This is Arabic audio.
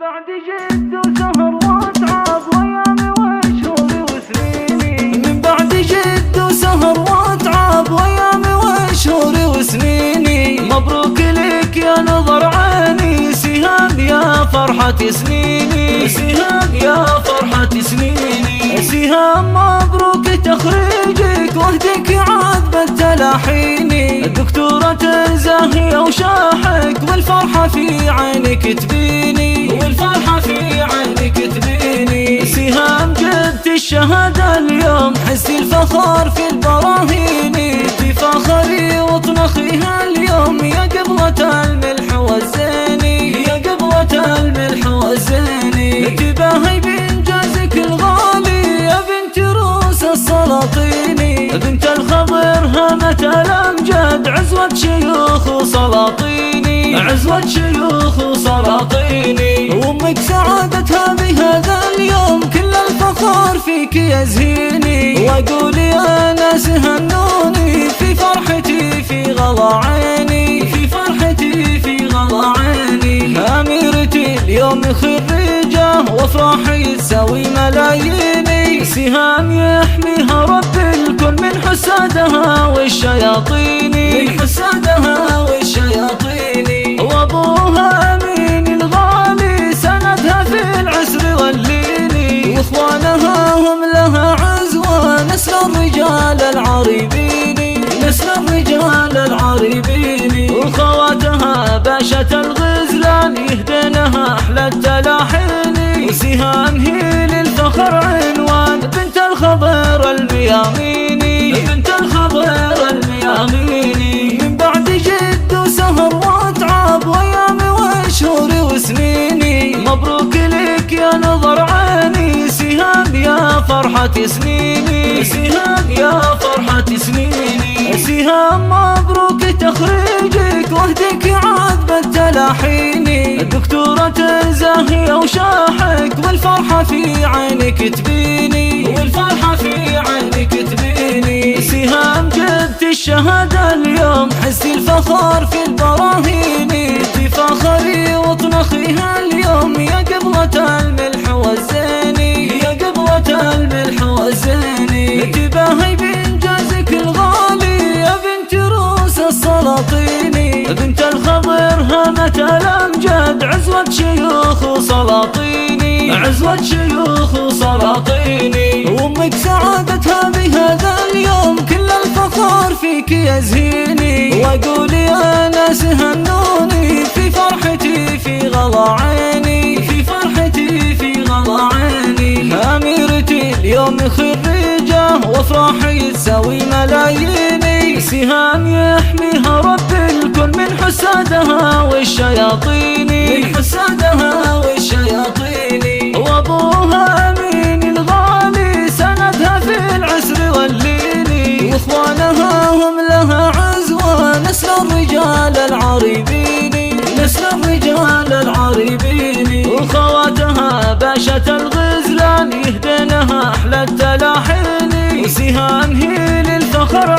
بعد جد وسهر واتعب وأيامي وشهوري وسنيني، من بعد جد وسهر واتعب وأيامي وشهوري وسنيني. مبروك لك يا نظر عيني، سهام يا فرحة سنيني، سهام يا فرحة سنيني. سهام مبروك تخريجك واهدك عاد بالتلاحيني، الدكتورة زاهية وشاحك والفرحة في عينك تبيني، والفرحة في عينك تبيني. سهام جبت الشهادة اليوم، حسي الفخر في البراهيني، تفاخري واطنخيها اليوم يا قبلة الملح والزيني، يا قبلة الملح والزيني. تباهي بإنجازك الغالي يا بنت روس السلاطيني، بنت الخضر هامة الأمجاد، عزوة شيوخ وسلاطيني، عزوة شيوخ وسلاطيني. وأمك سعادتها بهذا اليوم، كل الفخر فيك يزهيني، وأقول يا ناس هنوني في فرحتي في غلا عيني، في فرحتي في غلا عيني. أميرتي اليوم خريجة وافراحي تساوي ملاييني، سهام يحميها رب الكون من حسادها والشياطين، من حسادها والشياطين. وابوها امين الغالي سندها في العسر والليل، واخوانها هم لها عزوة نسل الرجال العريبين، نسل الرجال العريبين. وخواتها باشة الغزلان يهدنها احلى التلاحين، وسهام هي للفخر عنوان، بنت الخضر المياميني، بنت الخضر المياميني. من بعد جد وسهر واتعب وأيامي وشهوري وسنيني، مبروك لك يا نظر عيني، سهام يا فرحة سنيني، سهام يا فرحة سنيني. سهام مبروك تخريجك واهدك عاد بالتلاحيني، الدكتورة زاهية وشاحك والفرحة في عينك تبيني، والفرحة في عينك تبيني. سهام جبت الشهادة اليوم، حسي الفخر في البراهيني، تفاخري واطنخيها اليوم يا قبلة الملح والزيني، يا قبلة الملح والزيني. تباهي بإنجازك الغالي يا بنت روس السلاطيني، بنت الخضر هامة الأمجاد، عزوة شيوخ وسلاطيني، عزوة شيوخ وسلاطيني. وأمك سعادتها بهذا اليوم، كل الفخر فيك يزهيني، وأقول يا ناس هنوني في فرحتي في غلا عيني، في فرحتي في غلا عيني. أميرتي اليوم خريجة وافراحي تساوي ملاييني، سهام يحميها رب الكون من حسادها والشياطين، من حسادها والشياطين. وابوها امين الغالي سندها في العسر والليل، واخوانها هم لها عزوة نسل الرجال العريبين، نسل الرجال العريبين. وخواتها باشة الغزلان يهدنها احلى التلاحين، وسهام هي للفخر